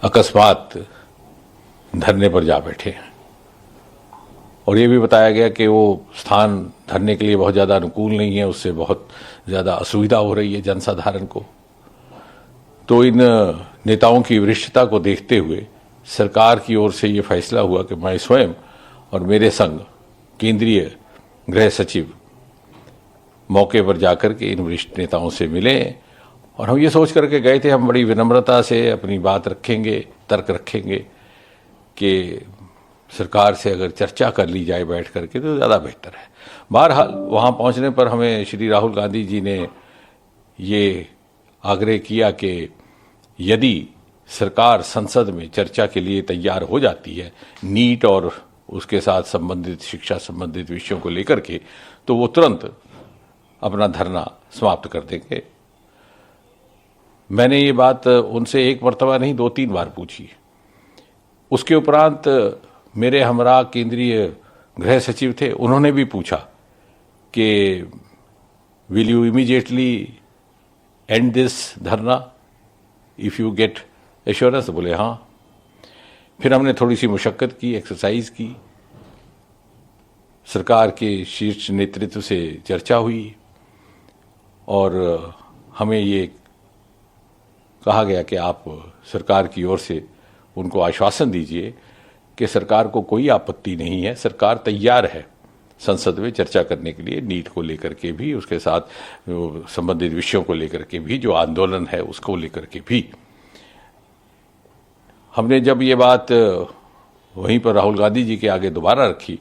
अकस्मात धरने पर जा बैठे हैं। और ये भी बताया गया कि वो स्थान धरने के लिए बहुत ज़्यादा अनुकूल नहीं है, उससे बहुत ज़्यादा असुविधा हो रही है जनसाधारण को। तो इन नेताओं की वरिष्ठता को देखते हुए सरकार की ओर से ये फैसला हुआ कि मैं स्वयं और मेरे संग केंद्रीय गृह सचिव मौके पर जाकर के इन वरिष्ठ नेताओं से मिले और हम ये सोच करके गए थे हम बड़ी विनम्रता से अपनी बात रखेंगे, तर्क रखेंगे कि सरकार से अगर चर्चा कर ली जाए बैठ करके तो ज़्यादा बेहतर है। बहरहाल वहाँ पहुँचने पर हमें श्री राहुल गांधी जी ने ये आग्रह किया कि यदि सरकार संसद में चर्चा के लिए तैयार हो जाती है नीट और उसके साथ संबंधित शिक्षा संबंधित विषयों को लेकर के, तो वो तुरंत अपना धरना समाप्त कर देंगे। मैंने ये बात उनसे एक मर्तबा नहीं 2-3 बार पूछी। उसके उपरांत मेरे हमरा केंद्रीय गृह सचिव थे, उन्होंने भी पूछा कि will you immediately and this धरना इफ़ यू गेट एश्योरेंस। बोले हाँ। फिर हमने थोड़ी सी मुशक्कत की, एक्सरसाइज की, सरकार के शीर्ष नेतृत्व से चर्चा हुई और हमें ये कहा गया कि आप सरकार की ओर से उनको आश्वासन दीजिए कि सरकार को कोई आपत्ति नहीं है, सरकार तैयार है संसद में चर्चा करने के लिए, नीट को लेकर के भी, उसके साथ संबंधित विषयों को लेकर के भी, जो आंदोलन है उसको लेकर के भी। हमने जब ये बात वहीं पर राहुल गांधी जी के आगे दोबारा रखी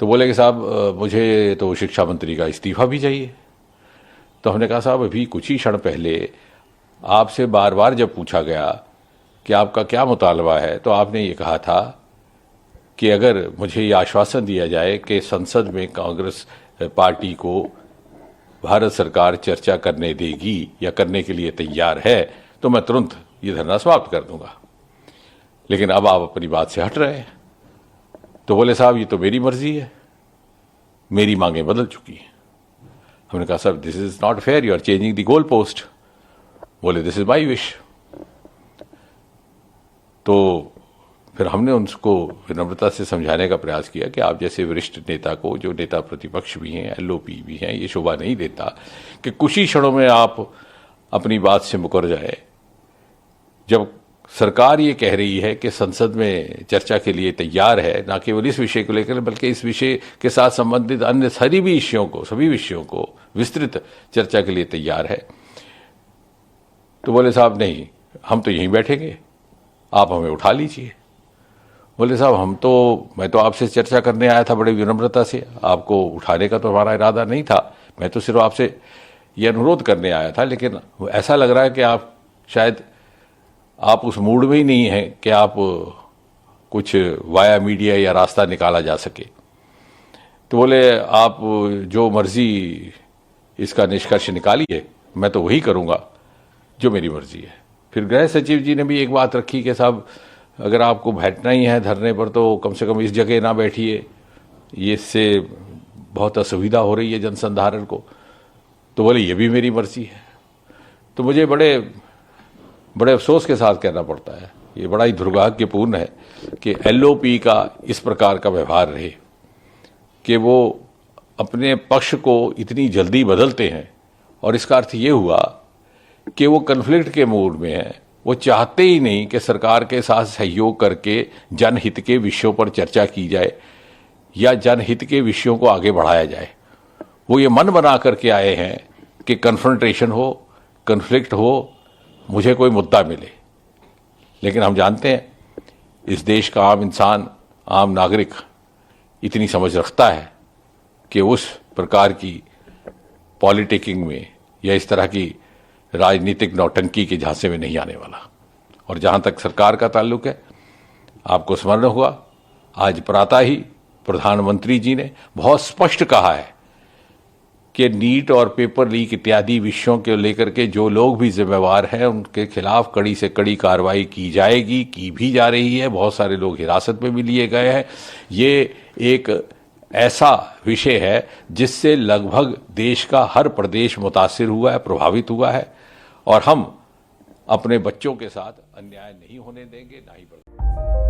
तो बोले कि साहब मुझे तो शिक्षा मंत्री का इस्तीफा भी चाहिए। तो हमने कहा साहब अभी कुछ ही क्षण पहले आपसे बार बार जब पूछा गया कि आपका क्या मुतालबा है तो आपने ये कहा था कि अगर मुझे ये आश्वासन दिया जाए कि संसद में कांग्रेस पार्टी को भारत सरकार चर्चा करने देगी या करने के लिए तैयार है तो मैं तुरंत ये धरना समाप्त कर दूंगा। लेकिन अब आप अपनी बात से हट रहे हैं। तो बोले साहब ये तो मेरी मर्जी है, मेरी मांगें बदल चुकी हैं। हमने कहा sir this is not fair, you are changing the goal post. बोले दिस इज माई विश। तो फिर हमने उनको विनम्रता से समझाने का प्रयास किया कि आप जैसे वरिष्ठ नेता को, जो नेता प्रतिपक्ष भी हैं, एलओपी भी हैं, ये शोभा नहीं देता कि कुछ ही क्षणों में आप अपनी बात से मुकर जाए। जब सरकार ये कह रही है कि संसद में चर्चा के लिए तैयार है, ना केवल इस विषय को लेकर बल्कि इस विषय के साथ संबंधित अन्य सभी विषयों को विस्तृत चर्चा के लिए तैयार है, तो बोले साहब नहीं, हम तो यहीं बैठेंगे, आप हमें उठा लीजिए। बोले साहब मैं तो आपसे चर्चा करने आया था बड़े विनम्रता से, आपको उठाने का तो हमारा इरादा नहीं था, मैं तो सिर्फ आपसे ये अनुरोध करने आया था। लेकिन ऐसा लग रहा है कि आप शायद आप उस मूड में ही नहीं हैं कि आप कुछ वाया मीडिया या रास्ता निकाला जा सके। तो बोले आप जो मर्जी इसका निष्कर्ष निकालिए, मैं तो वही करूँगा जो मेरी मर्जी है। फिर गृह सचिव जी ने भी एक बात रखी कि साहब अगर आपको बैठना ही है धरने पर तो कम से कम इस जगह ना बैठिए, ये इससे बहुत असुविधा हो रही है जनसाधारण को। तो बोले ये भी मेरी मर्जी है। तो मुझे बड़े अफसोस के साथ कहना पड़ता है, ये बड़ा ही दुर्भाग्यपूर्ण है कि एलओपी का इस प्रकार का व्यवहार रहे कि वो अपने पक्ष को इतनी जल्दी बदलते हैं। और इसका अर्थ ये हुआ कि वो कन्फ्लिक्ट के मूड में है, वो चाहते ही नहीं कि सरकार के साथ सहयोग करके जनहित के विषयों पर चर्चा की जाए या जनहित के विषयों को आगे बढ़ाया जाए। वो ये मन बना करके आए हैं कि कन्फ्रंटेशन हो, कन्फ्लिक्ट हो, मुझे कोई मुद्दा मिले। लेकिन हम जानते हैं इस देश का आम इंसान, आम नागरिक इतनी समझ रखता है कि उस प्रकार की पॉलिटिकिंग में या इस तरह की राजनीतिक नौटंकी के झांसे में नहीं आने वाला। और जहां तक सरकार का ताल्लुक है, आपको स्मरण होगा आज प्रातः ही प्रधानमंत्री जी ने बहुत स्पष्ट कहा है कि नीट और पेपर लीक इत्यादि विषयों के लेकर के जो लोग भी जिम्मेवार हैं उनके खिलाफ कड़ी से कड़ी कार्रवाई की जाएगी, की भी जा रही है। बहुत सारे लोग हिरासत में भी लिए गए हैं। ये एक ऐसा विषय है जिससे लगभग देश का हर प्रदेश मुतासिर हुआ है, प्रभावित हुआ है। और हम अपने बच्चों के साथ अन्याय नहीं होने देंगे, ना ही बढ़